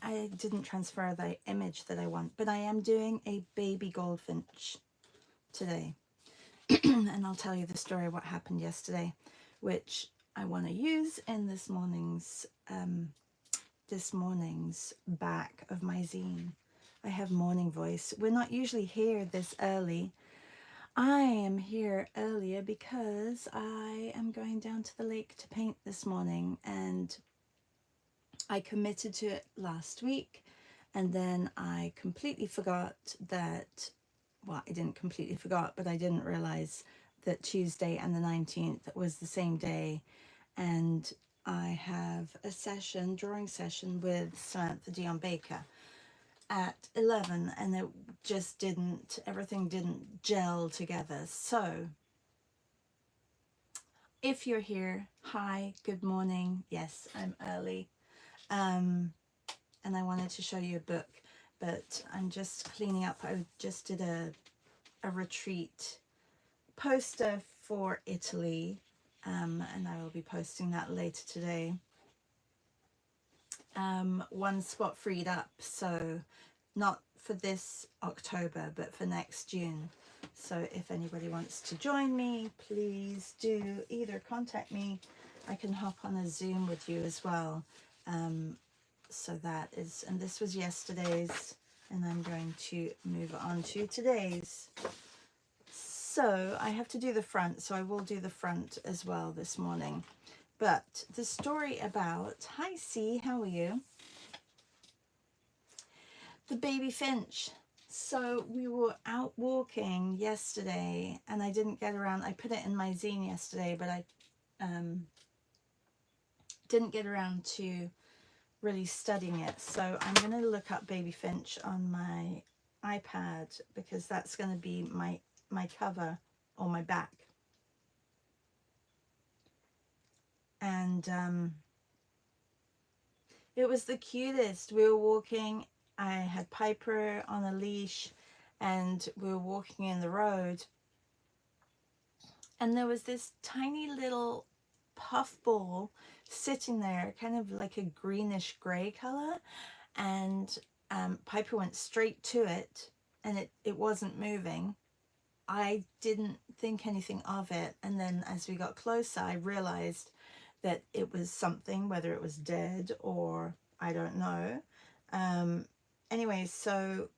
I didn't transfer the image that I want, but I am doing a baby goldfinch today. And I'll tell you the story of what happened yesterday, which I want to use in this morning's back of my zine. I have morning voice. We're not usually here this early. I am here earlier because I am going down to the lake to paint this morning, and I committed to it last week, and then I completely forgot that, well, I didn't completely forgot, but I didn't realize that Tuesday and the 19th was the same day, and I have a session, drawing session with Samantha Dion Baker at 11, and it just didn't, everything didn't gel together. So if you're here, hi, good morning. Yes, I'm early. And I wanted to show you a book, but I'm just cleaning up. I just did a retreat poster for Italy, and I will be posting that later today. One spot freed up, so not for this October, but for next June. So if anybody wants to join me, please do either contact me. I can hop on a Zoom with you as well. So that is, and this was yesterday's, and I'm going to move on to today's. So I have to do the front, so I will do the front as well this morning. But the story about, hi C, how are you? The baby finch. So we were out walking yesterday, and I didn't get around, I put it in my zine yesterday, but I didn't get around to really studying it. So I'm going to look up baby finch on my iPad, because that's going to be my cover or my back. And it was the cutest. We were walking, I had Piper on a leash, and we were walking in the road, and there was this tiny little puffball sitting there, kind of like a greenish gray color, and Piper went straight to it, and it wasn't moving. I didn't think anything of it, and then as we got closer, I realized that it was something, whether it was dead or I don't know. Anyway, so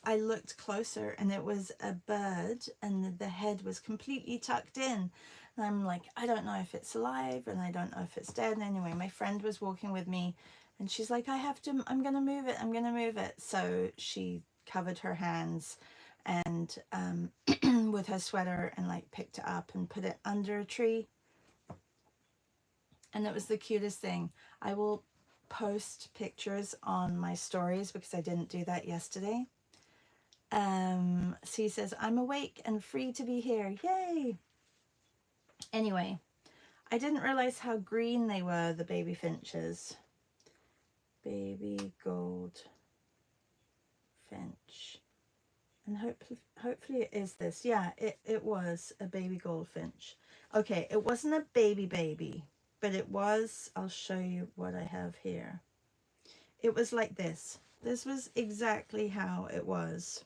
I looked closer, and it was a bird, and the head was completely tucked in. And I'm like, I don't know if it's alive, and I don't know if it's dead. And anyway, my friend was walking with me, and she's like, I'm gonna move it, I'm gonna move it. So she covered her hands and with her sweater, and like picked it up and put it under a tree. And it was the cutest thing. I will post pictures on my stories, because I didn't do that yesterday. C says, I'm awake and free to be here. Yay! Anyway, I didn't realize how green they were, the baby finches. Baby gold finch. And hopefully it is this. Yeah, it was a baby goldfinch. Okay, it wasn't a baby, but it was, I'll show you what I have here. It was like this. This was exactly how it was.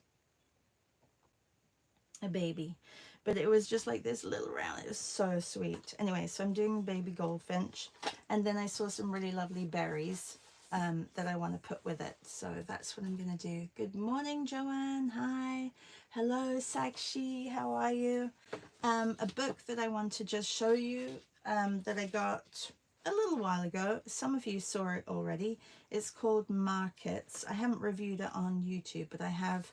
A baby, but it was just like this little round. It was so sweet. Anyway, so I'm doing baby goldfinch, and then I saw some really lovely berries that I want to put with it, so that's what I'm gonna do. Good morning, Joanne. Hi. Hello, Sakshi. How are you? A book that I want to just show you that I got a little while ago. Some of you saw it already. It's called Markets. I haven't reviewed it on YouTube, but I have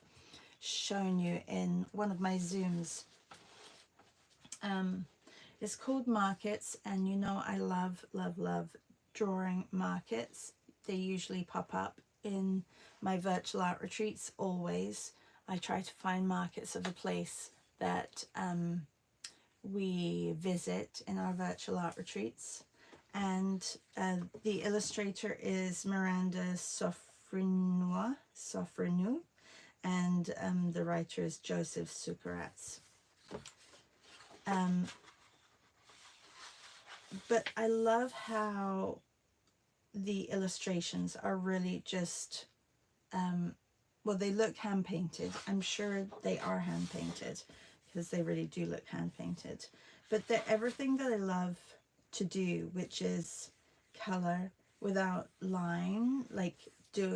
shown you in one of my Zooms. It's called Markets, and you know I love drawing markets. They usually pop up in my virtual art retreats. Always I try to find markets of a place that we visit in our virtual art retreats, and the illustrator is Miranda Sofroniou, and the writer is Josep Sucarrats. But I love how the illustrations are really just, well, they look hand painted. I'm sure they are hand painted because they really do look hand painted. But they're everything that I love to do, which is color without line, like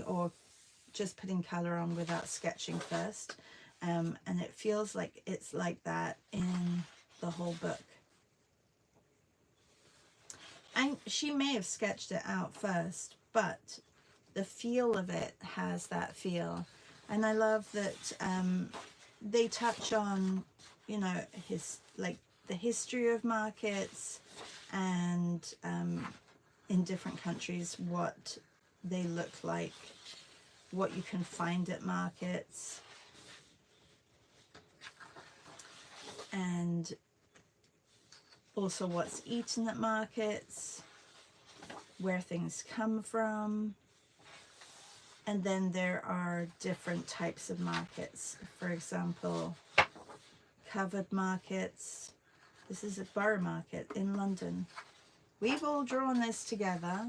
or just putting color on without sketching first. And it feels like it's like that in the whole book. And she may have sketched it out first, but the feel of it has that feel. And I love that they touch on, you know, the history of markets, and in different countries what they look like, what you can find at markets, and also what's eaten at markets, where things come from. And then there are different types of markets. For example, covered markets. This is a borough market in London. We've all drawn this together.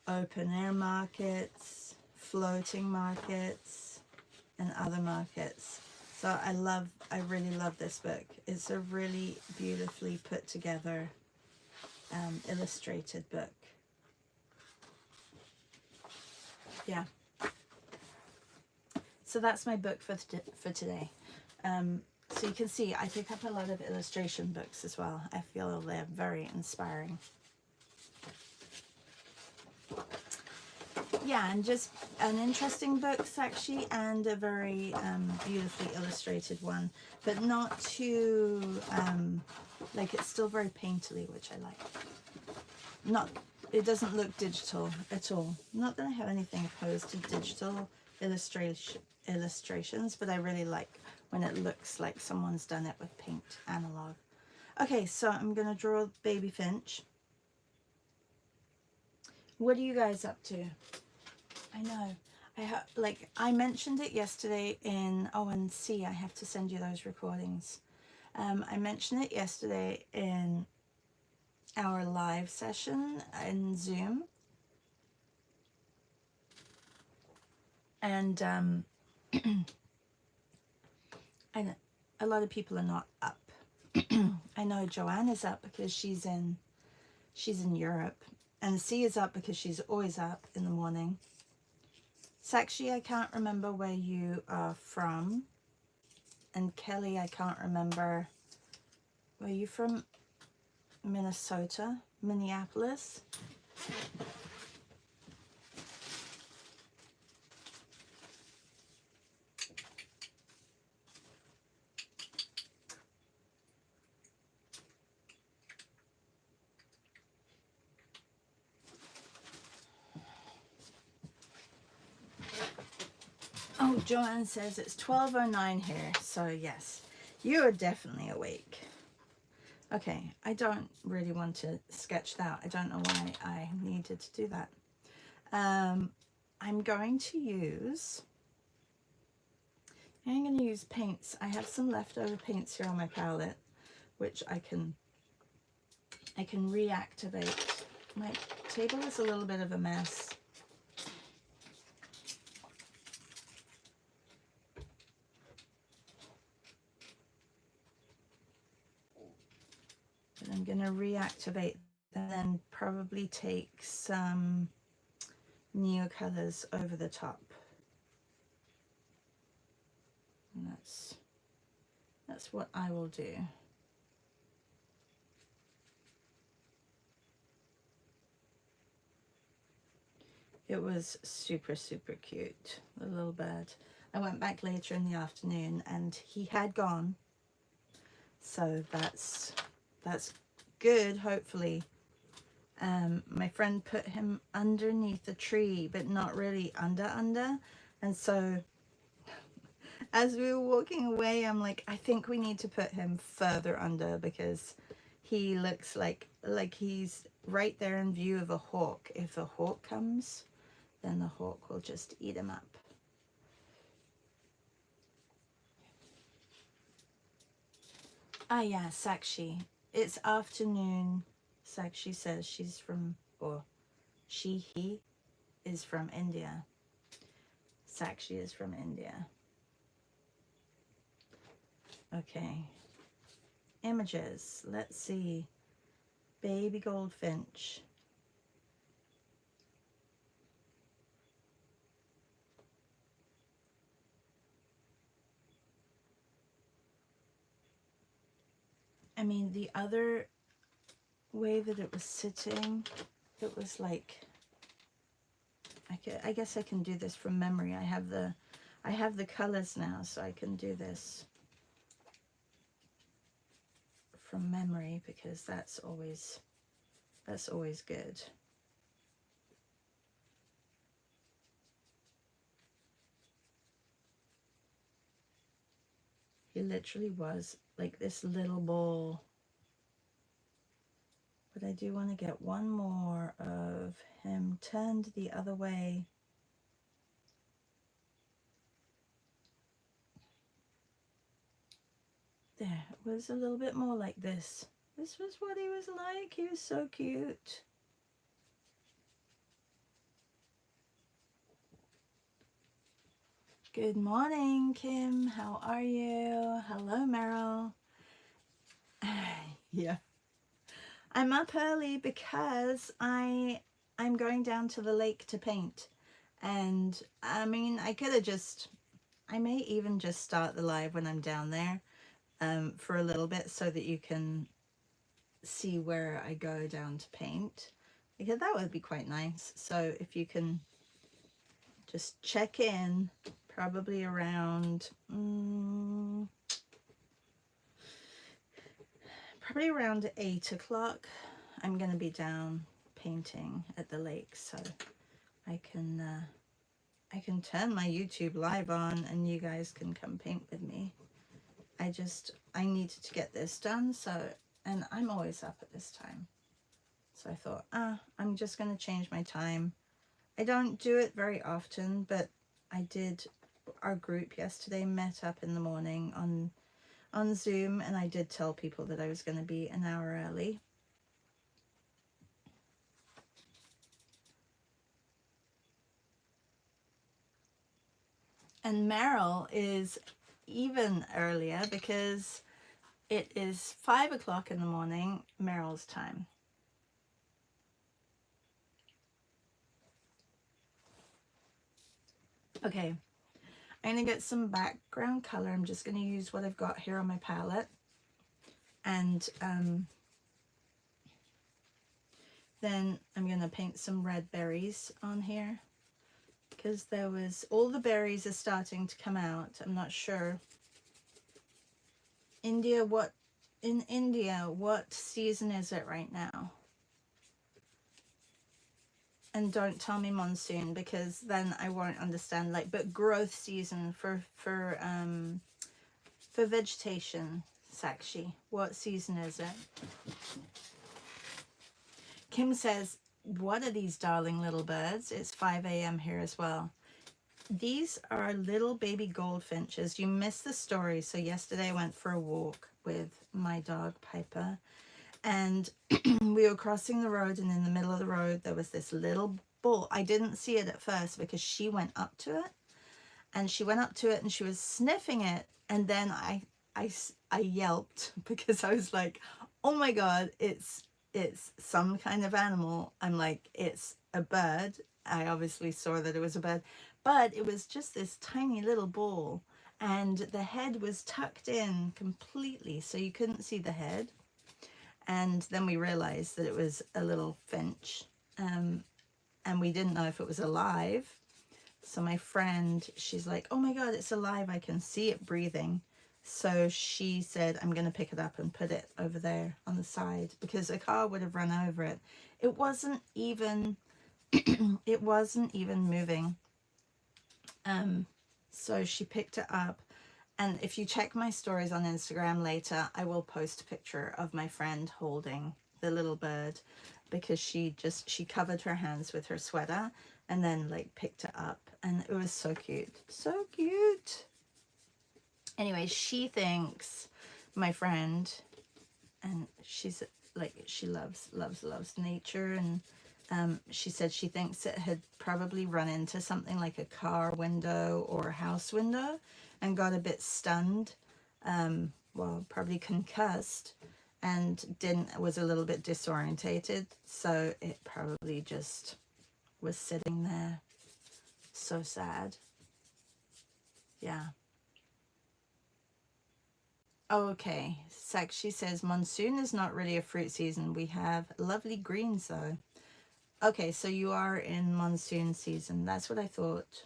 Open air markets, floating markets, and other markets. So I really love this book. It's a really beautifully put together illustrated book. Yeah. So that's my book for today. So you can see I pick up a lot of illustration books as well. I feel they're very inspiring. Yeah, and just an interesting book actually, and a very beautifully illustrated one, but not too like, it's still very painterly, which I like. It doesn't look digital at all. Not that I have anything opposed to digital illustrations, but I really like when it looks like someone's done it with paint, analog. Okay, so I'm gonna draw Baby Finch. What are you guys up to? I know. I mentioned it yesterday in, and see, I have to send you those recordings. I mentioned it yesterday in our live session in Zoom. And I know a lot of people are not up. I know Joanne is up because she's in Europe, and C is up because she's always up in the morning. Sakshi, I can't remember where you are from. And Kelly, I can't remember. Were you from Minnesota? Minneapolis? Oh, Joanne says it's 12:09 here, so yes, you are definitely awake. Okay, I don't really want to sketch that. I don't know why I needed to do that. I'm going to use paints. I have some leftover paints here on my palette, which I can reactivate. My table is a little bit of a mess. But I'm going to reactivate and then probably take some neocolors over the top. And that's what I will do. It was super, super cute, the little bird. I went back later in the afternoon and he had gone. So that's good, hopefully. My friend put him underneath the tree, but not really under. And so as we were walking away, I'm like, I think we need to put him further under because he looks like he's right there in view of a hawk. If a hawk comes, then the hawk will just eat him up. Ah, yeah, Sakshi. It's afternoon. Sakshi says she's from, or he is from India. Sakshi is from India. Okay. Images. Let's see. Baby goldfinch. I mean, the other way that it was sitting, it was like, I guess I can do this from memory. I have the colors now, so I can do this from memory, because that's always good. He literally was like this little ball. But I do want to get one more of him turned the other way. There, it was a little bit more like this. This was what he was like. He was so cute. Good morning, Kim. How are you? Hello, Meryl. Yeah. I'm up early because I'm going down to the lake to paint. And I mean, I may even just start the live when I'm down there for a little bit, so that you can see where I go down to paint, because that would be quite nice. So if you can just check in probably around probably around 8 o'clock, I'm gonna be down painting at the lake, so I can turn my YouTube live on and you guys can come paint with me. I needed to get this done, so, and I'm always up at this time, so I thought, I'm just going to change my time. I don't do it very often, but I did. Our group yesterday met up in the morning on Zoom, and I did tell people that I was going to be an hour early. And Meryl is even earlier because it is 5 o'clock in the morning, Meryl's time. Okay, I'm going to get some background color. I'm just going to use what I've got here on my palette. And then I'm going to paint some red berries on here, because there was, all the berries are starting to come out. I'm not sure. In India, what season is it right now? And don't tell me monsoon, because then I won't understand. Like, but growth season for vegetation, Sakshi, what season is it? Kim says, what are these darling little birds? It's 5 a.m. here as well. These are little baby goldfinches. You missed the story. So yesterday I went for a walk with my dog Piper, and we were crossing the road, and in the middle of the road there was this little bull. I didn't see it at first because she went up to it, and she was sniffing it, and then I yelped because I was like, oh my god, it's some kind of animal. I'm like, it's a bird. I obviously saw that it was a bird, but it was just this tiny little ball, and the head was tucked in completely, so you couldn't see the head. And then we realized that it was a little finch, and we didn't know if it was alive. So my friend, she's like, oh my god, it's alive, I can see it breathing. So she said, I'm going to pick it up and put it over there on the side, because a car would have run over it. It wasn't even it wasn't even moving. So she picked it up, and if you check my stories on Instagram later, I will post a picture of my friend holding the little bird, because she covered her hands with her sweater and then like picked it up, and it was so cute. So cute. Anyway, she thinks, my friend, and she's like, she loves nature, and she said she thinks it had probably run into something like a car window or a house window and got a bit stunned, well, probably concussed, and was a little bit disorientated. So it probably just was sitting there. So sad. Yeah. Okay, Sakshi says monsoon is not really a fruit season. We have lovely greens though. Okay, so you are in monsoon season. That's what I thought.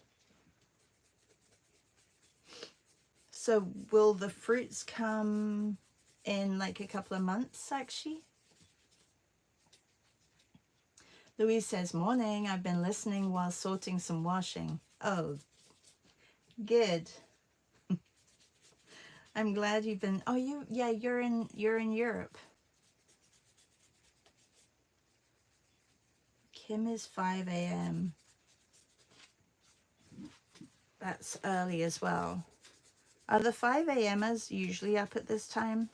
So will the fruits come in like a couple of months, Sakshi? Louise says, morning, I've been listening while sorting some washing. Oh, good. I'm glad you've been, oh, you're in Europe. Kim is 5 a.m. That's early as well. Are the 5 a.m.ers usually up at this time?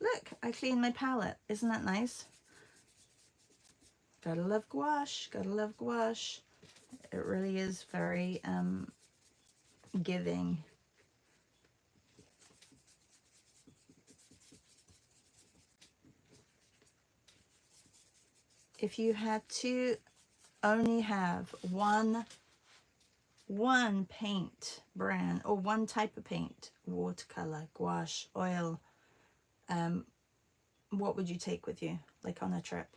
Look, I cleaned my palette. Isn't that nice? Gotta love gouache. Gotta love gouache. It really is very giving. If you had to only have one paint brand or one type of paint, watercolor, gouache, oil, what would you take with you, like on a trip?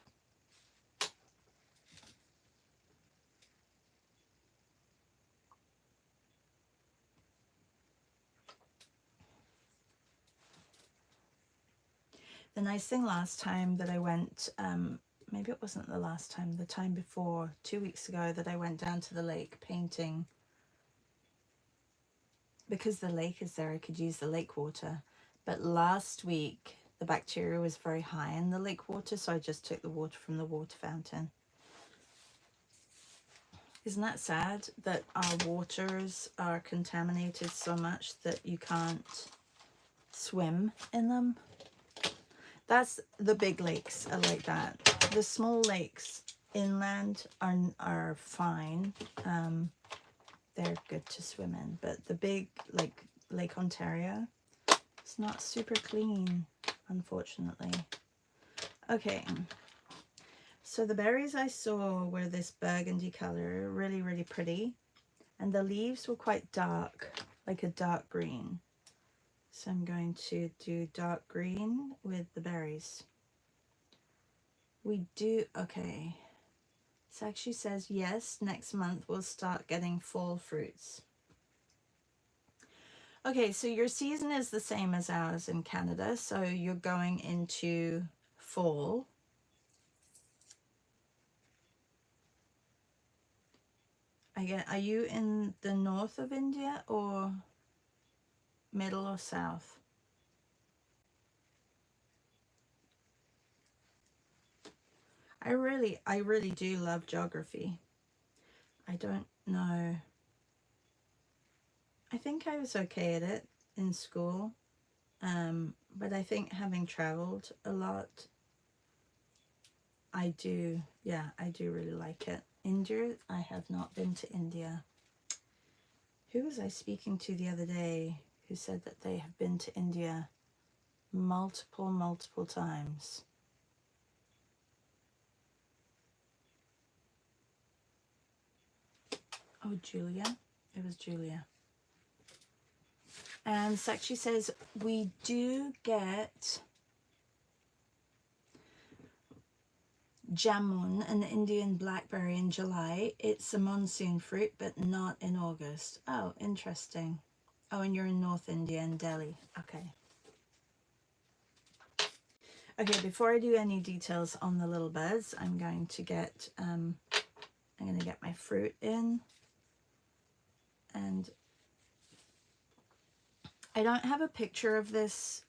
The nice thing last time that I went, maybe it wasn't the last time, the time before, 2 weeks ago, that I went down to the lake painting. Because the lake is there, I could use the lake water. But last week, the bacteria was very high in the lake water, so I just took the water from the water fountain. Isn't that sad that our waters are contaminated so much that you can't swim in them? That's the big lakes are like that. The small lakes inland are fine. They're good to swim in, but the big, like Lake Ontario, it's not super clean, unfortunately. Okay, so the berries I saw were this burgundy color, really, really pretty, and the leaves were quite dark, like a dark green. So I'm going to do dark green with the berries. We do, okay. Sakshi says, yes, next month we'll start getting fall fruits. Okay, so your season is the same as ours in Canada. So you're going into fall. Are you in the north of India or middle or south? I really do love geography. I don't know. I think I was okay at it in school. But I think having traveled a lot, I do really like it. India, I have not been to India. Who was I speaking to the other day who said that they have been to India multiple times? Oh, Julia. It was Julia. And Sakshi says, we do get jamun, an Indian blackberry, in July. It's a monsoon fruit, but not in August. Oh, interesting. Oh, and you're in North India, in Delhi. Okay. Okay, before I do any details on the little birds, I'm going to get my fruit in. And I don't have a picture of this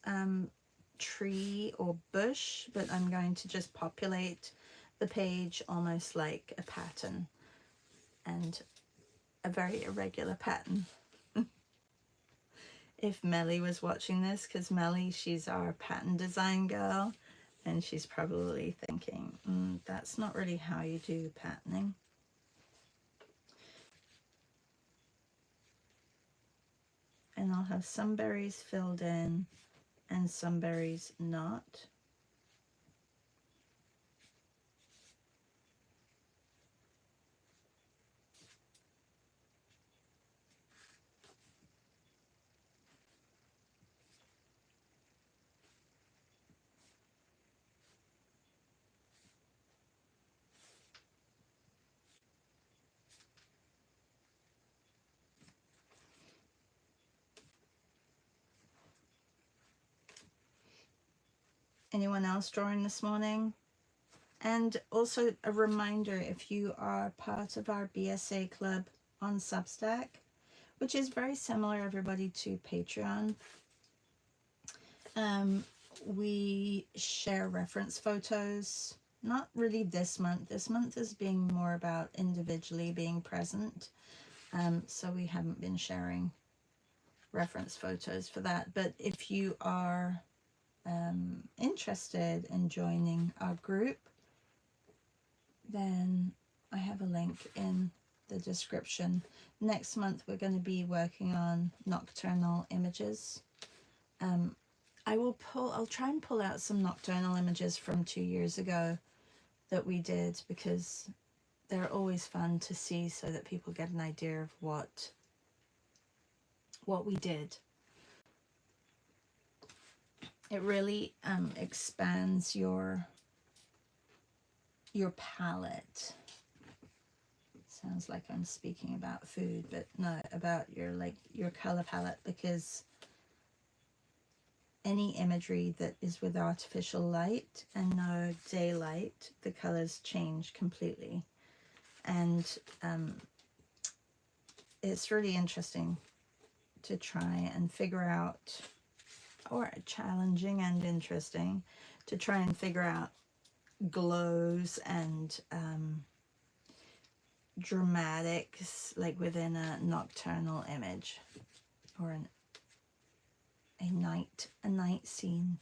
tree or bush, but I'm going to just populate the page almost like a pattern, and a very irregular pattern. If Melly was watching this, because Melly, she's our pattern design girl, And she's probably thinking, that's not really how you do patterning. And I'll have some berries filled in and some berries not. Anyone else drawing this morning? And also a reminder, if you are part of our BSA club on Substack, which is very similar, everybody, to Patreon, we share reference photos. Not really this month. This month is being more about individually being present. So we haven't been sharing reference photos for that. But if you are interested in joining our group, then I have a link in the description. Next month we're going to be working on nocturnal images. I'll try and pull out some nocturnal images from 2 years ago that we did, because they're always fun to see so that people get an idea of what we did. It really expands your palette. Sounds like I'm speaking about food, but no, about your color palette, because any imagery that is with artificial light and no daylight, the colors change completely. And it's really interesting to try and figure out, or challenging and interesting, to try and figure out glows and dramatics, like within a nocturnal image or a night scene.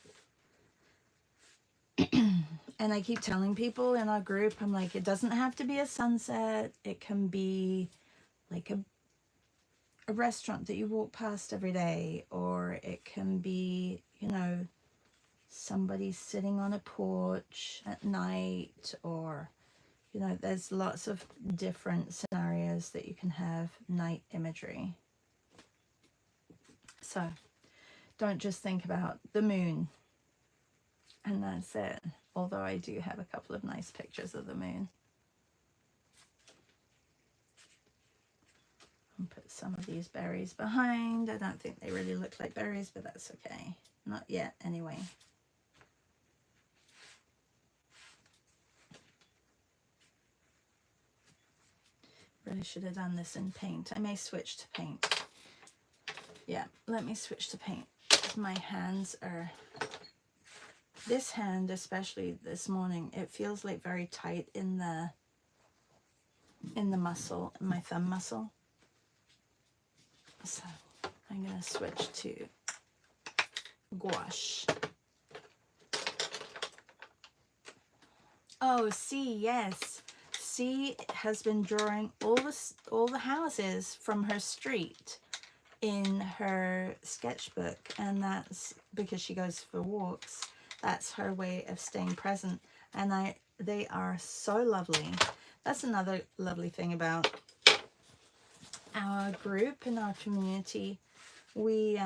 And I keep telling people in our group, I'm like, it doesn't have to be a sunset. It can be like a restaurant that you walk past every day, or it can be, you know, somebody sitting on a porch at night, or, you know, there's lots of different scenarios that you can have night imagery. So don't just think about the moon and that's it. Although I do have a couple of nice pictures of the moon. I'll put some of these berries behind. I don't think they really look like berries, but that's okay. Not yet, anyway. Really should have done this in paint. I may switch to paint. Yeah, let me switch to paint. My hands are... This hand, especially this morning, it feels like very tight in the muscle, my thumb muscle. So I'm going to switch to gouache. Oh, C, yes. C has been drawing all the houses from her street in her sketchbook, and that's because she goes for walks. That's her way of staying present, and they are so lovely. That's another lovely thing about our group and our community. We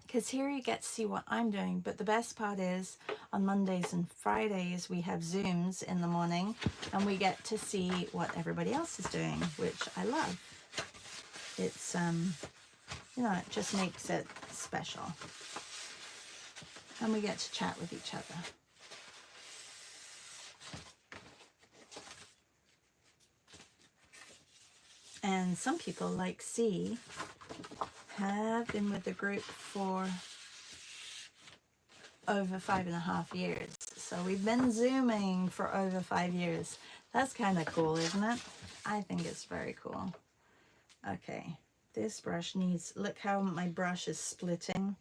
because here you get to see what I'm doing, but the best part is on Mondays and Fridays we have Zooms in the morning, and we get to see what everybody else is doing, which I love. It's you know, it just makes it special. And we get to chat with each other. And some people, like C, have been with the group for over 5.5 years. So we've been Zooming for over 5 years. That's kind of cool, isn't it? I think it's very cool. Okay, this brush needs, look how my brush is splitting.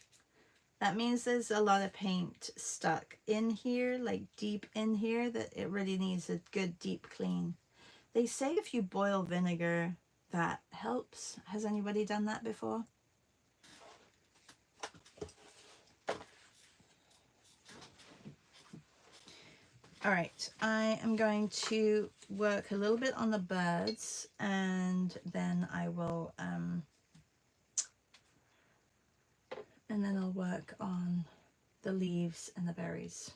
That means there's a lot of paint stuck in here, like deep in here, that it really needs a good deep clean. They say if you boil vinegar, that helps. Has anybody done that before? All right, I am going to work a little bit on the birds, and then I will, and then I'll work on the leaves and the berries.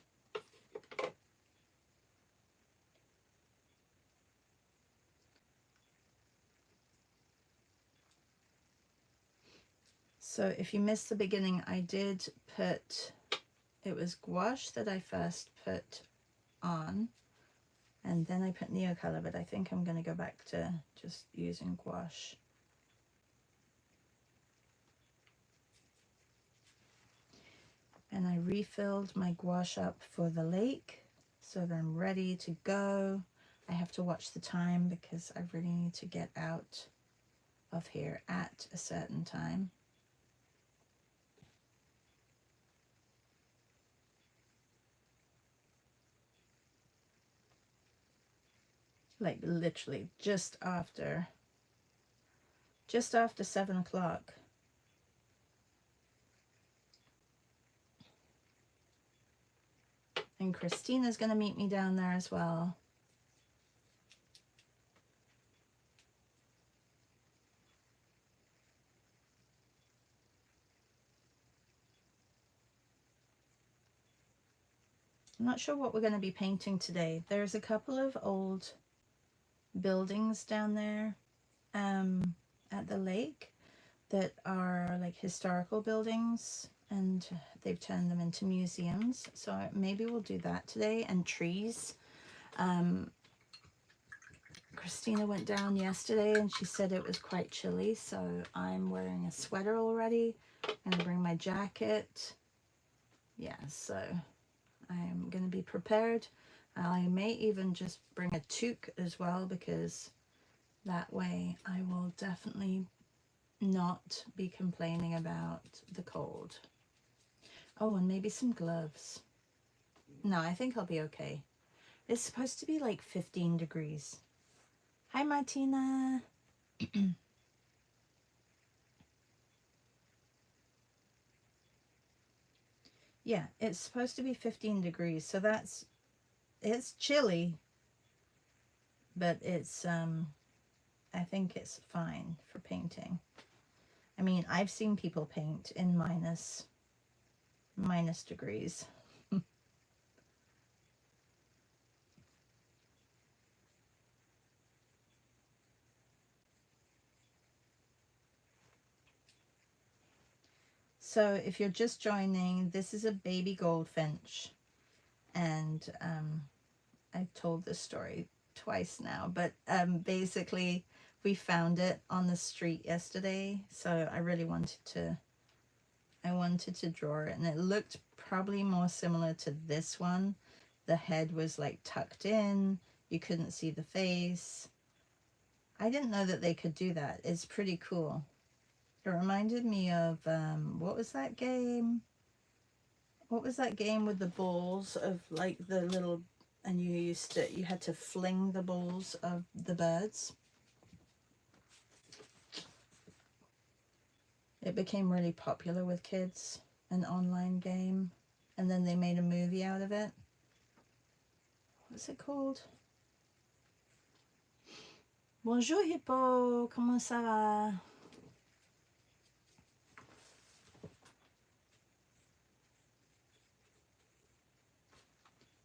So if you missed the beginning, I did put, it was gouache that I first put on, and then I put Neocolor, but I think I'm going to go back to just using gouache. And I refilled my gouache up for the lake so that I'm ready to go. I have to watch the time because I really need to get out of here at a certain time. Like literally just after 7 o'clock. And Christina's going to meet me down there as well. I'm not sure what we're going to be painting today. There's a couple of old buildings down there at the lake that are like historical buildings, and they've turned them into museums. So maybe we'll do that today, and trees. Christina went down yesterday and she said it was quite chilly, so I'm wearing a sweater already. I'm gonna bring my jacket. Yeah, so I'm gonna be prepared. I may even just bring a toque as well, because that way I will definitely not be complaining about the cold. Oh, and maybe some gloves. No, I think I'll be okay. It's supposed to be like 15 degrees. Hi, Martina. Yeah, it's supposed to be 15 degrees, so it's chilly, but it's, I think it's fine for painting. I mean, I've seen people paint in minus degrees. So if you're just joining, this is a baby goldfinch, and I've told this story twice now, but basically we found it on the street yesterday, so I really wanted to draw it, and it looked probably more similar to this one. The head was like tucked in, you couldn't see the face. I didn't know that they could do that. It's pretty cool. It reminded me of, what was that game? What was that game with the balls of like the little, and you had to fling the balls of the birds? It became really popular with kids, an online game, and then they made a movie out of it. What's it called? Bonjour Hippo, comment ça va?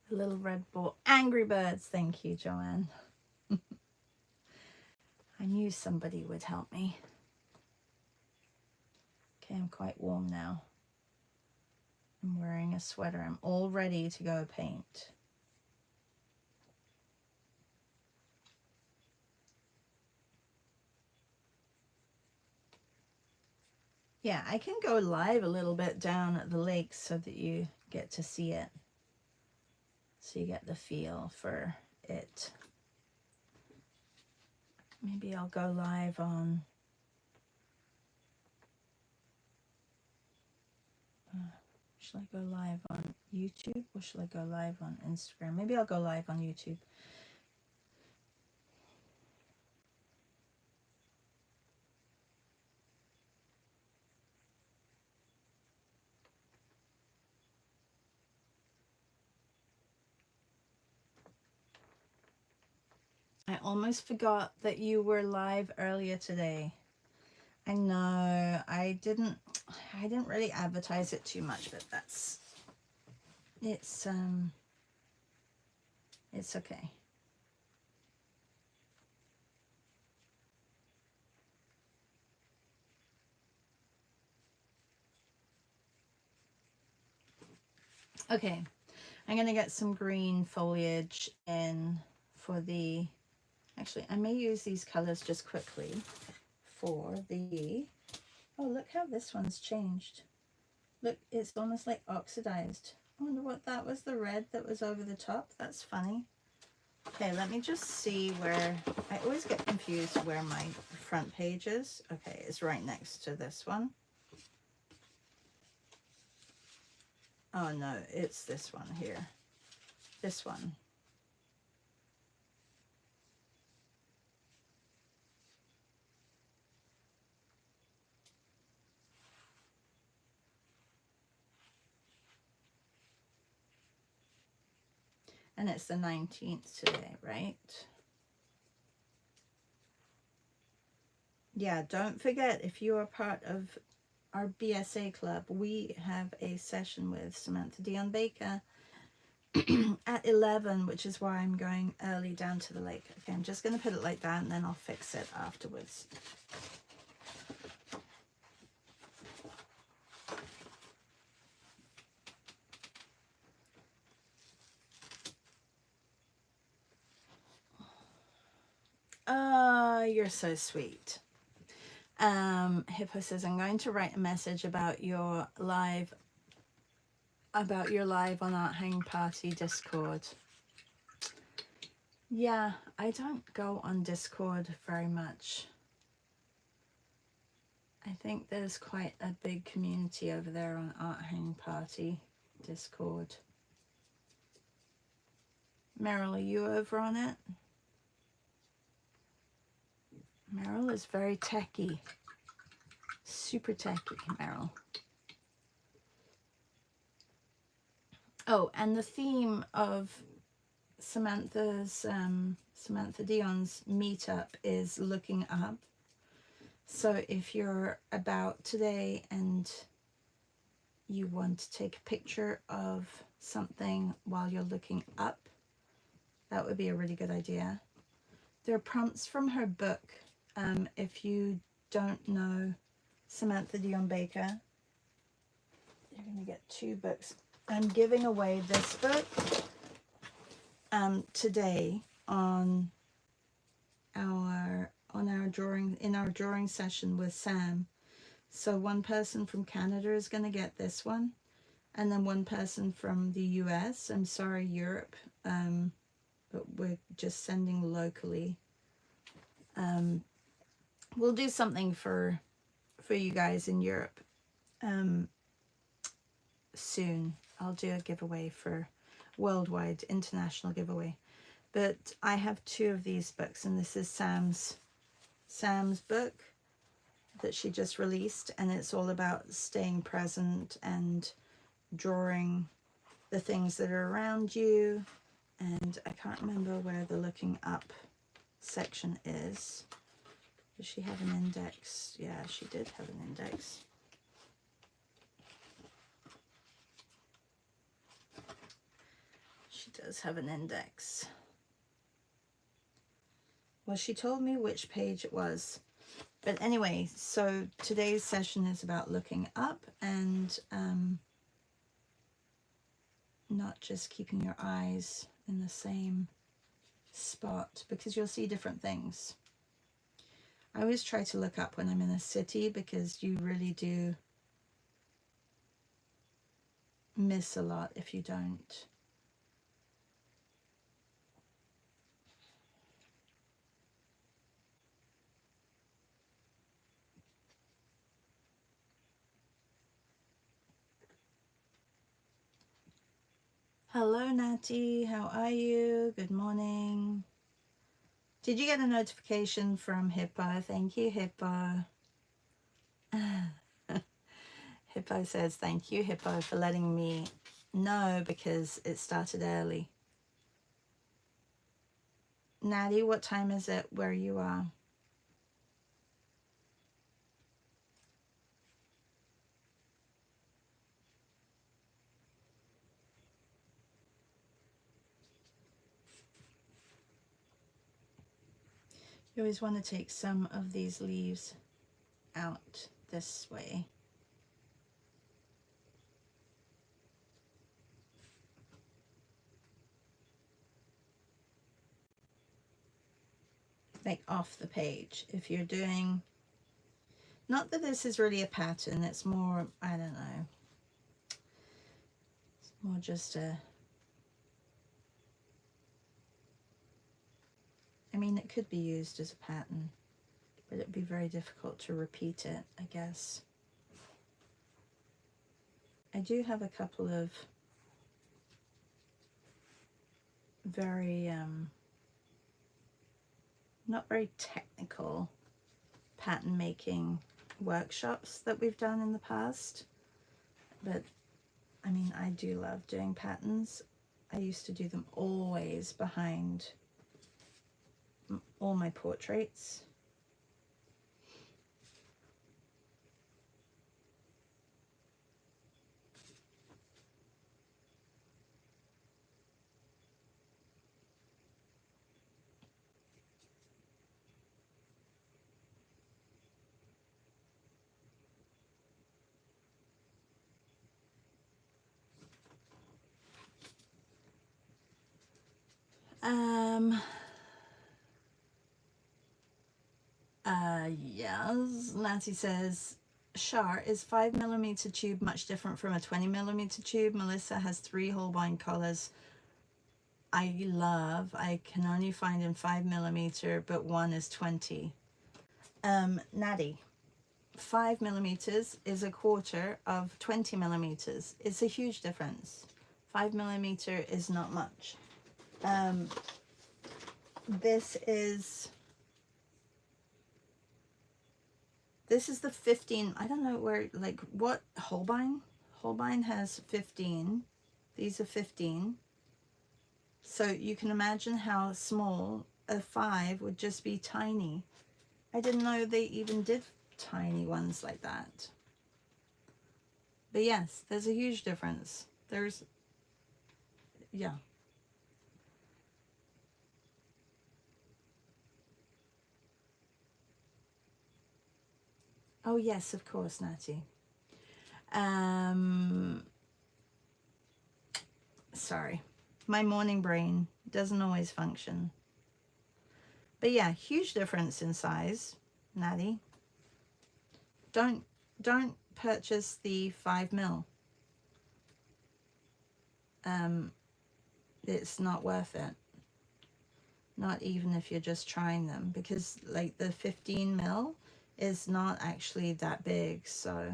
The little red ball. Angry Birds, thank you, Joanne. I knew somebody would help me. Okay, I'm quite warm now. I'm wearing a sweater. I'm all ready to go paint. Yeah, I can go live a little bit down at the lake so that you get to see it. So you get the feel for it. Maybe I'll go live on Shall I go live on YouTube or shall I go live on Instagram? Maybe I'll go live on YouTube. I almost forgot that you were live earlier today. I know I didn't really advertise it too much, but it's okay. Okay, I'm gonna get some green foliage in for the, actually I may use these colors just quickly for the, oh look how this one's changed. Look, it's almost like oxidized. I wonder what that was, the red that was over the top. That's funny. Okay, let me just see where, I always get confused where my front page is. Okay, it's right next to this one. Oh no, it's this one here. This one. And it's the 19th today, right? Yeah, don't forget, if you are part of our BSA club, we have a session with Samantha Dion Baker at 11, which is why I'm going early down to the lake. Okay, I'm just going to put it like that and then I'll fix it afterwards. You're so sweet. Hippo says, I'm going to write a message about your live on Art Hang Party Discord. Yeah, I don't go on Discord very much. I think there's quite a big community over there on Art Hang Party Discord. Meryl, are you over on it? Meryl is very techy. Super techy, Meryl. Oh, and the theme of Samantha Dion's meetup is looking up. So if you're about today and you want to take a picture of something while you're looking up, that would be a really good idea. There are prompts from her book. If you don't know Samantha Dion Baker, you're going to get 2 books. I'm giving away this book today on our drawing session with Sam. So one person from Canada is going to get this one, and then one person from the US, I'm sorry, Europe, but we're just sending locally. We'll do something for you guys in Europe soon. I'll do a giveaway for worldwide international giveaway. But I have 2 of these books, and this is Sam's book that she just released, and it's all about staying present and drawing the things that are around you. And I can't remember where the looking up section is. Does she have an index? Yeah, she did have an index. She does have an index. Well, she told me which page it was. But anyway, so today's session is about looking up and not just keeping your eyes in the same spot, because you'll see different things. I always try to look up when I'm in a city, because you really do miss a lot if you don't. Hello, Natty. How are you? Good morning. Did you get a notification from Hippo? Thank you, Hippo. Hippo says, thank you, Hippo, for letting me know because it started early. Natty, what time is it where you are? You always want to take some of these leaves out this way. Like off the page. If you're doing, not that this is really a pattern, it's more, I don't know, it's more just a, I mean, it could be used as a pattern, but it'd be very difficult to repeat it, I guess. I do have a couple of very, not very technical pattern making workshops that we've done in the past, but I mean, I do love doing patterns. I used to do them always behind all my portraits. Yes, Natty says, Char, is 5mm tube much different from a 20mm tube? Melissa has 3 Holbein colors I can only find in 5mm, but one is 20. Natty, 5mm is a quarter of 20mm. It's a huge difference. 5mm is not much. This is the 15. I don't know where, like, what Holbein has 15. These are 15. So you can imagine how small a 5 would just be. Tiny. I didn't know they even did tiny ones like that. But yes, there's a huge difference. There's, yeah. Oh yes, of course, Natty. Sorry, my morning brain doesn't always function. But yeah, huge difference in size, Natty. Don't purchase the 5mm. It's not worth it. Not even if you're just trying them, because like the 15mm is not actually that big, so.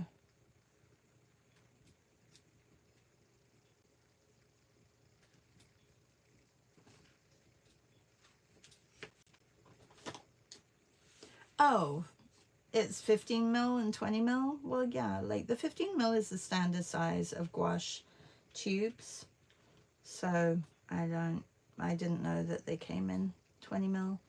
Oh, it's 15mm and 20mm? Well, yeah, like the 15mm is the standard size of gouache tubes. So I didn't know that they came in 20mm.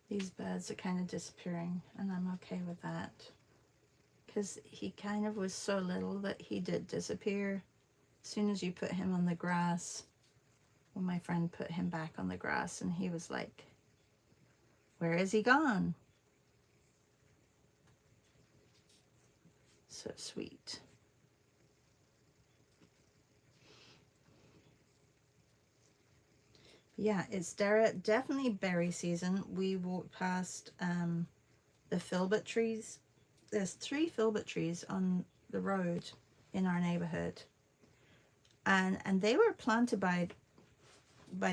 These birds are kind of disappearing, and I'm okay with that. Because he kind of was so little that he did disappear. As soon as you put him on the grass, well, my friend put him back on the grass, and he was like, where is he gone? So sweet. Yeah, it's definitely berry season. We walked past the filbert trees. There's 3 filbert trees on the road in our neighborhood, and they were planted by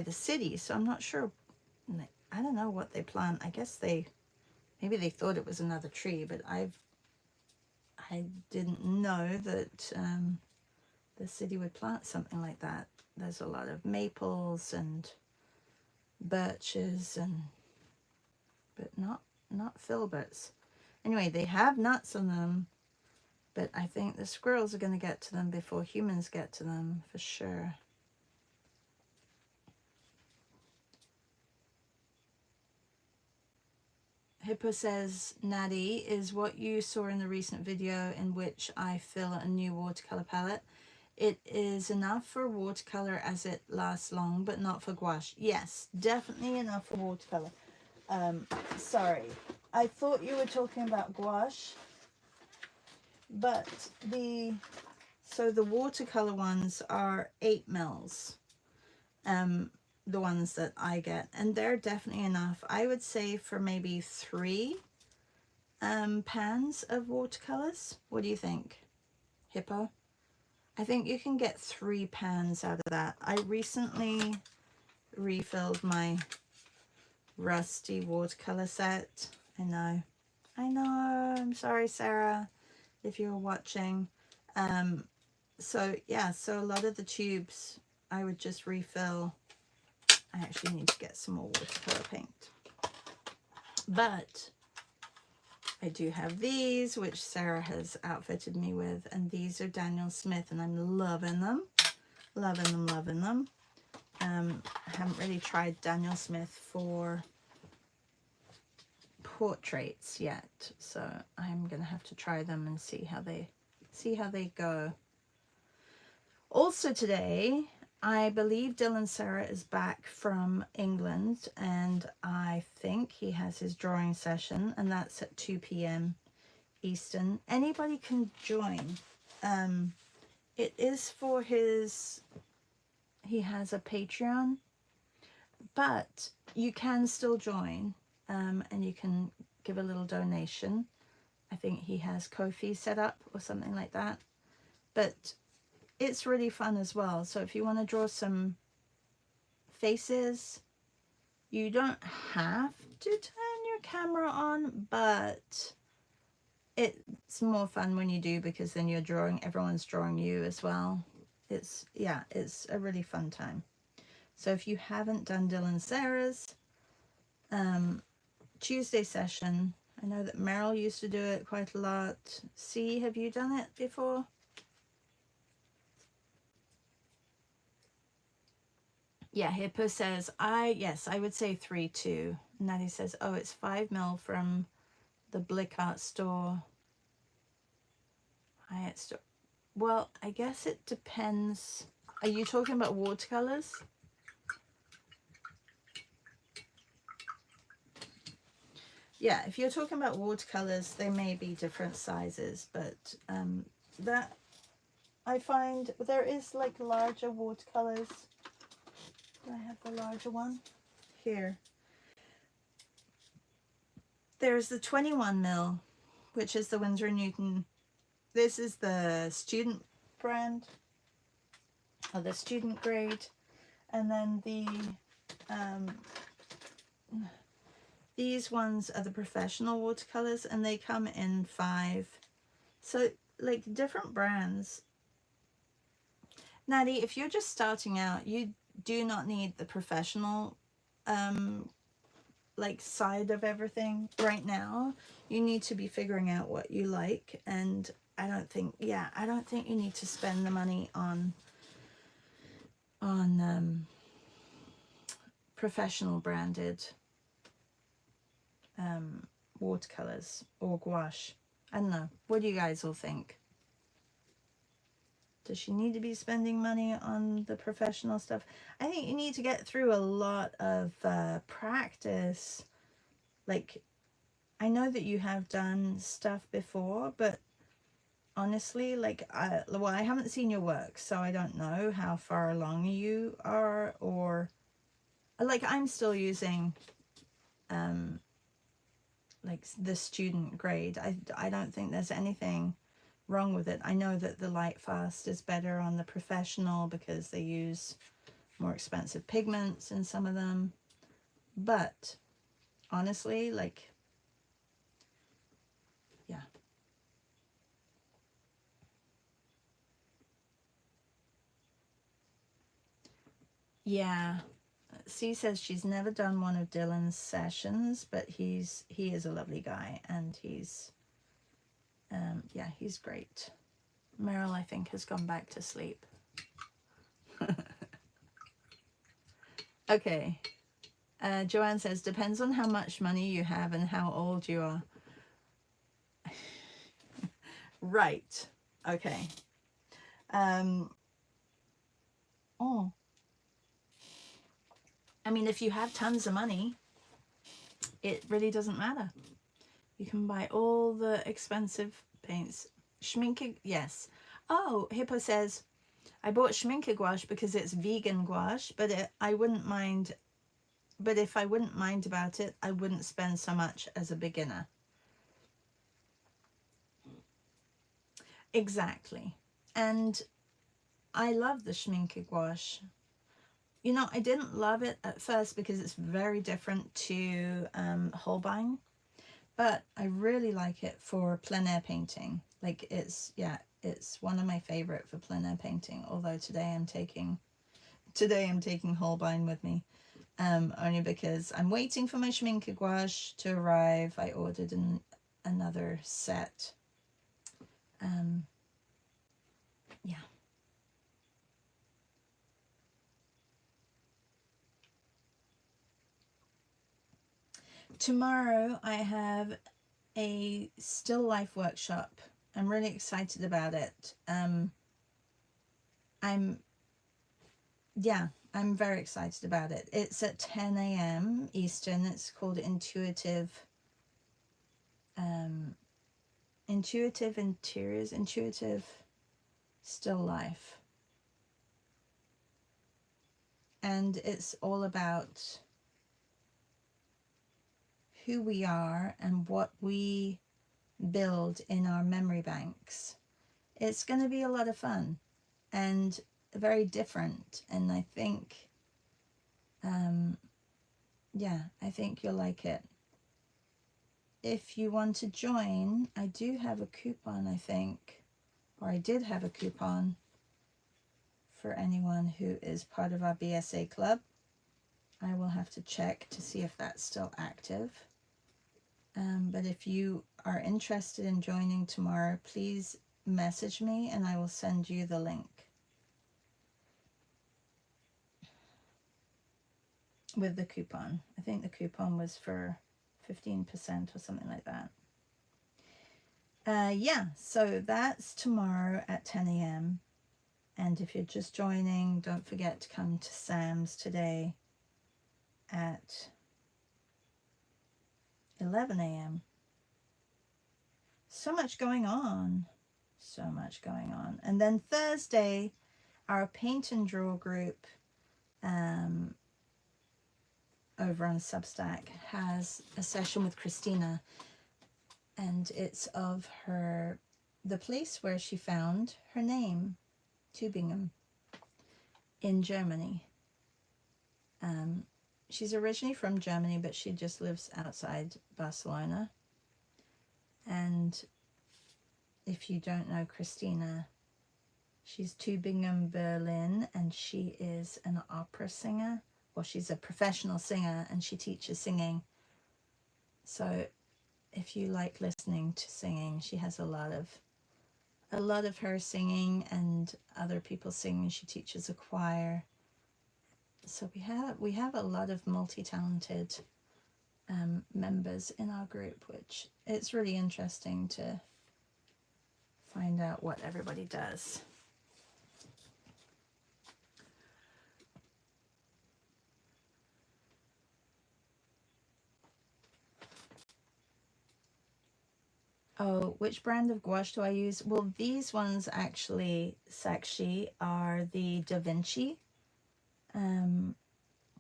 the city, so I'm not sure. I don't know what they plant. I guess maybe they thought it was another tree, but I didn't know that the city would plant something like that. There's a lot of maples and birches, but not filberts. Anyway, they have nuts on them, but I think the squirrels are going to get to them before humans get to them for sure. Hippo says, Natty, is what you saw in the recent video in which I fill a new watercolor palette. It is enough for watercolor as it lasts long, but not for gouache. Yes, definitely enough for watercolor. Sorry, I thought you were talking about gouache, but the watercolor ones are 8 mils. The ones that I get, and they're definitely enough. I would say for maybe 3 pans of watercolors. What do you think, Hippo? I think you can get 3 pans out of that. I recently refilled my rusty watercolor set. I know, I'm sorry, Sarah, if you're watching. So yeah, so a lot of the tubes I would just refill. I actually need to get some more watercolor paint, but I do have these, which Sarah has outfitted me with, and these are Daniel Smith, and I'm loving them, loving them, loving them. I haven't really tried Daniel Smith for portraits yet, so I'm gonna have to try them and see how they go. Also today, I believe Dylan Sarah is back from England, and I think he has his drawing session, and that's at 2 p.m. Eastern. Anybody can join. It is for he has a Patreon, but you can still join, and you can give a little donation. I think he has Ko-fi set up or something like that, but it's really fun as well. So if you want to draw some faces, you don't have to turn your camera on, but it's more fun when you do, because then everyone's drawing you as well. It's a really fun time. So if you haven't done Dylan Sarah's Tuesday session, I know that Meryl used to do it quite a lot. C, have you done it before? Yeah, Hippo says, yes, I would say 3 too. Natty says, oh, it's 5 mil from the Blick Art store. Hyatt store. Well, I guess it depends. Are you talking about watercolors? Yeah, if you're talking about watercolors, they may be different sizes, but that I find there is like larger watercolors. Do I have the larger one? Here. There's the 21 mil, which is the Winsor & Newton. This is the student brand, or the student grade. And then these ones are the professional watercolors, and they come in 5. So like different brands. Natty, if you're just starting out, you do not need the professional like side of everything right now. You need to be figuring out what you like, and I don't think you need to spend the money on professional branded watercolors or gouache. I don't know. What do you guys all think? Does she need to be spending money on the professional stuff? I think you need to get through a lot of practice. Like, I know that you have done stuff before, but honestly, like, well, I haven't seen your work, so I don't know how far along you are, or like I'm still using like the student grade. I don't think there's anything wrong with it. I know that the light fast is better on the professional because they use more expensive pigments in some of them, but honestly, like, yeah. Yeah, C says she's never done one of Dylan's sessions, but he is a lovely guy, and he's yeah, he's great. Meryl, I think, has gone back to sleep. Okay. Joanne says, depends on how much money you have and how old you are. Right. Okay. Oh, I mean, if you have tons of money, it really doesn't matter. You can buy all the expensive paints. Schminke, yes. Oh, Hippo says, I bought Schminke gouache because it's vegan gouache, but I wouldn't mind. But if I wouldn't mind about it, I wouldn't spend so much as a beginner. Exactly. And I love the Schminke gouache. You know, I didn't love it at first because it's very different to Holbein, but I really like it for plein air painting. Like, it's, yeah, it's one of my favorite for plein air painting, although today I'm taking Holbein with me, only because I'm waiting for my Schminke gouache to arrive. I ordered another set. Yeah. Tomorrow I have a still life workshop. I'm really excited about it. I'm I'm very excited about it. It's at 10 a.m. Eastern. It's called Intuitive Interiors, Intuitive Still Life. And it's all about who we are and what we build in our memory banks. It's going to be a lot of fun and very different, and I think yeah, I think you'll like it. If you want to join, I do have a coupon, I think, or I did have a coupon for anyone who is part of our BSA club. I will have to check to see if that's still active. But if you are interested in joining tomorrow, please message me and I will send you the link with the coupon. I think the coupon was for 15% or something like that. Yeah, so that's tomorrow at 10 a.m. And if you're just joining, don't forget to come to Sam's today at 11 a.m. So much going on. So much going on. And then Thursday, our paint and draw group over on Substack has a session with Christina, and it's of the place where she found her name, Tübingen, in Germany. She's originally from Germany, but she just lives outside Barcelona. And if you don't know Christina, she's Tübingen, Berlin, and she is an opera singer. Well, she's a professional singer and she teaches singing. So if you like listening to singing, she has a lot of her singing and other people singing. She teaches a choir. So we have a lot of multi-talented members in our group, which it's really interesting to find out what everybody does. Oh, which brand of gouache do I use? Well, these ones actually, Sakshi, are the Da Vinci, um,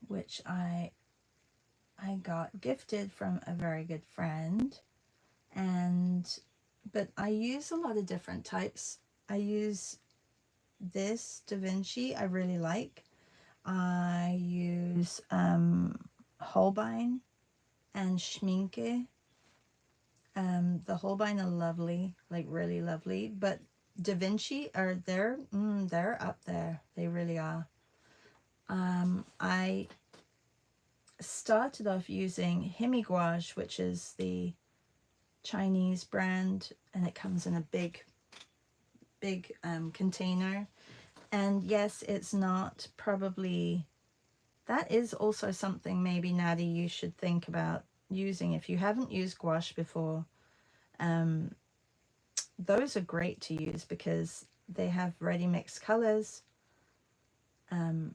which I got gifted from a very good friend. And but I use a lot of different types. I use this Da Vinci, I really like. I use Holbein and Schminke. The Holbein are lovely, like really lovely, but Da Vinci are they're up there. They really are. I started off using Himi Gouache, which is the Chinese brand, and it comes in a big container. And yes, it's not probably, that is also something maybe, Natty, you should think about using if you haven't used gouache before. Those are great to use because they have ready mixed colors. And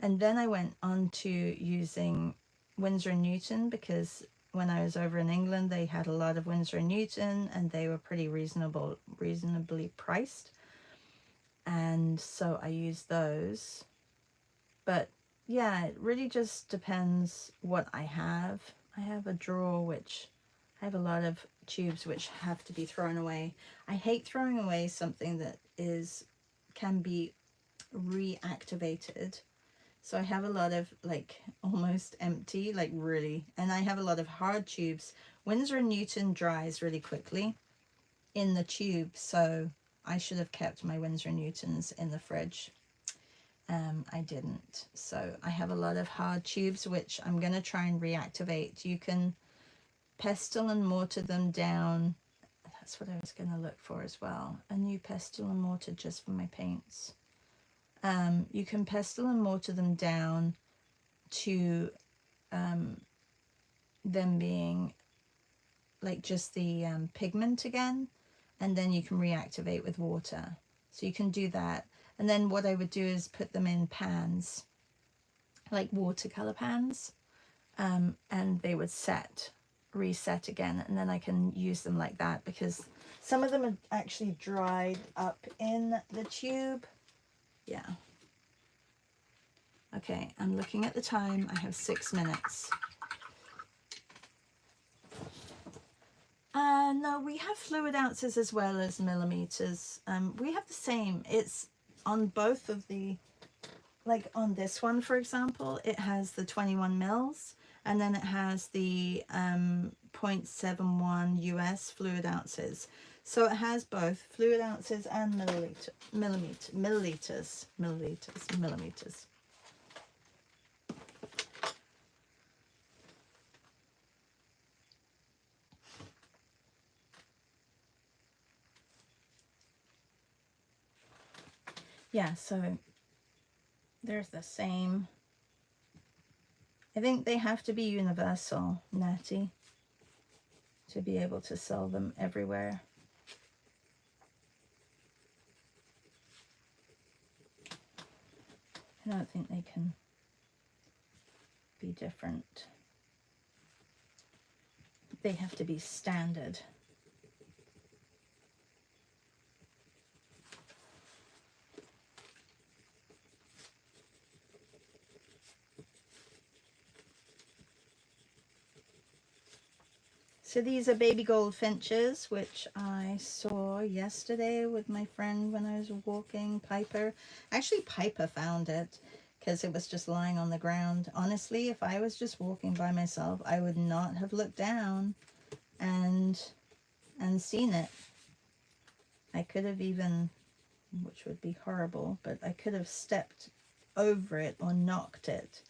then I went on to using Winsor & Newton because when I was over in England, they had a lot of Winsor & Newton and they were pretty reasonably priced. And so I used those. But yeah, it really just depends what I have. I have a drawer which I have a lot of tubes which have to be thrown away. I hate throwing away something that can be reactivated. So I have a lot of like almost empty, like really, and I have a lot of hard tubes. Winsor & Newton dries really quickly in the tube, so I should have kept my Winsor & Newtons in the fridge. I didn't. So I have a lot of hard tubes, which I'm going to try and reactivate. You can pestle and mortar them down. That's what I was going to look for as well. A new pestle and mortar just for my paints. You can pestle and mortar them down to them being like just the pigment again, and then you can reactivate with water. So you can do that. And then what I would do is put them in pans, like watercolor pans, and they would reset again, and then I can use them like that because some of them are actually dried up in the tube. Yeah. Okay, I'm looking at the time. I have 6 minutes. No, we have fluid ounces as well as millimeters. We have the same. It's on both of the, like on this one, for example, it has the 21 mils, and then it has the 0.71 US fluid ounces. So it has both fluid ounces and milliliters. Yeah, so there's the same. I think they have to be universal, Natty, to be able to sell them everywhere. I don't think they can be different. They have to be standard. So these are baby goldfinches, which I saw yesterday with my friend when I was walking, Piper. Actually, Piper found it because it was just lying on the ground. Honestly, if I was just walking by myself, I would not have looked down and seen it. I could have even, which would be horrible, but I could have stepped over it or knocked it.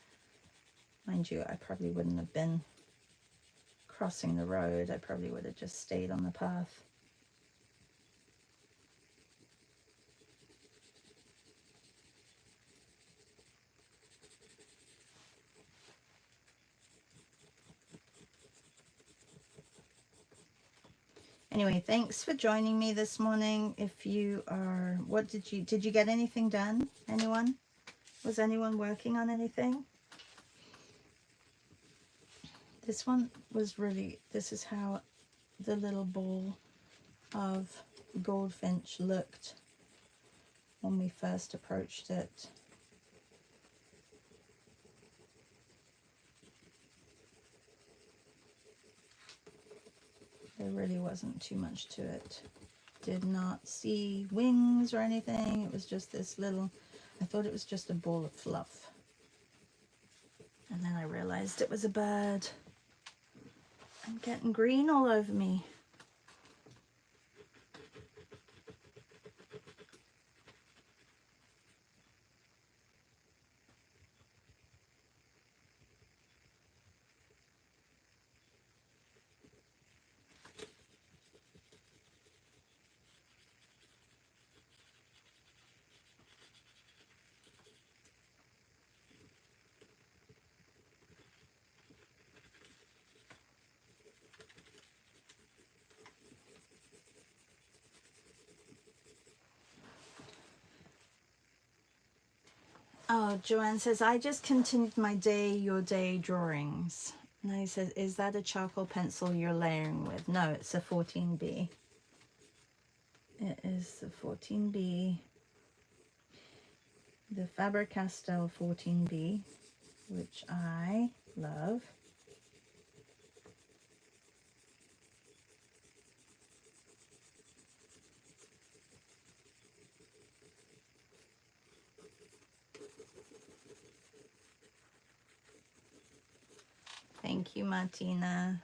Mind you, I probably wouldn't have been crossing the road. I probably would have just stayed on the path. Anyway, thanks for joining me this morning. If you are, did you get anything done? Anyone? Was anyone working on anything? This one was really, this is how the little ball of Goldfinch looked when we first approached it. There really wasn't too much to it. Did not see wings or anything. It was just this little, I thought it was just a ball of fluff. And then I realized it was a bird. I'm getting green all over me. Oh, Joanne says, I just continued my day, your day drawings. And then he says, is that a charcoal pencil you're layering with? No, it's a 14B. It is the 14B. The Faber-Castell 14B, which I love. Thank you, Martina.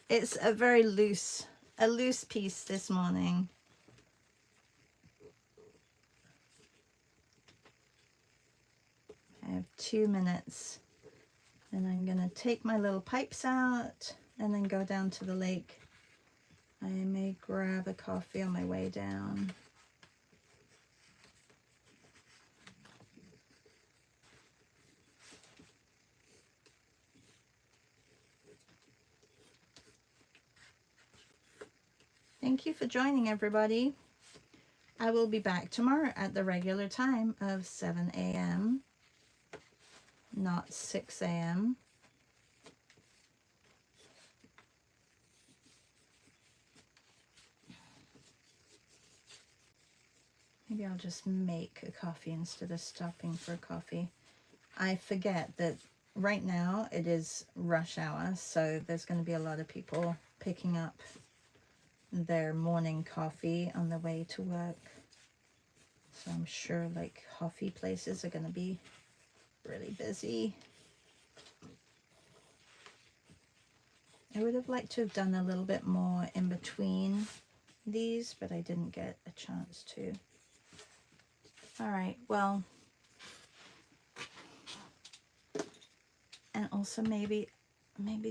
It's a very loose piece this morning. I have 2 minutes. And I'm gonna take my little pipes out and then go down to the lake. I may grab a coffee on my way down. Thank you for joining, everybody. I will be back tomorrow at the regular time of 7 a.m., not 6 a.m. Maybe I'll just make a coffee instead of stopping for a coffee. I forget that right now it is rush hour, so there's going to be a lot of people picking up their morning coffee on the way to work. So I'm sure like coffee places are going to be really busy. I would have liked to have done a little bit more in between these, but I didn't get a chance to. All right, well, and also maybe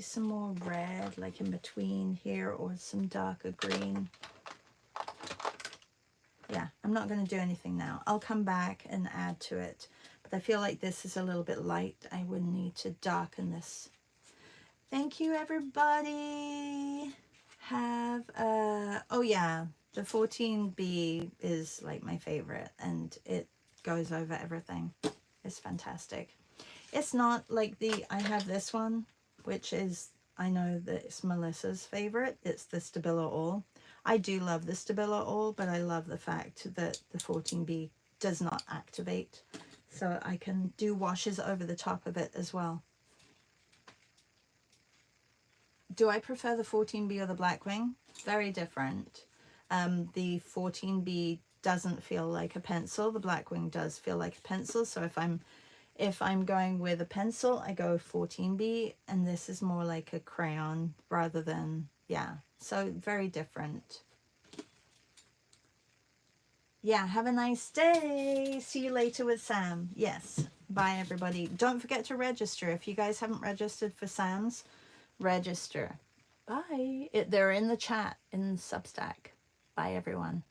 some more red like in between here, or some darker green. Yeah, I'm not going to do anything now. I'll come back and add to it, but I feel like this is a little bit light. I would need to darken this. Thank you, everybody. Have oh yeah, the 14B is like my favorite, and it goes over everything. It's fantastic. It's not like I have this one, which is, I know that it's Melissa's favorite. It's the Stabilo All. I do love the Stabilo All, but I love the fact that the 14B does not activate. So I can do washes over the top of it as well. Do I prefer the 14B or the Blackwing? Very different. The 14B doesn't feel like a pencil. The Blackwing does feel like a pencil. So if I'm going with a pencil, I go 14B, and this is more like a crayon rather than, yeah. So very different. Yeah, have a nice day. See you later with Sam. Yes. Bye, everybody. Don't forget to register. If you guys haven't registered for Sam's, register. Bye. They're in the chat in Substack. Bye, everyone.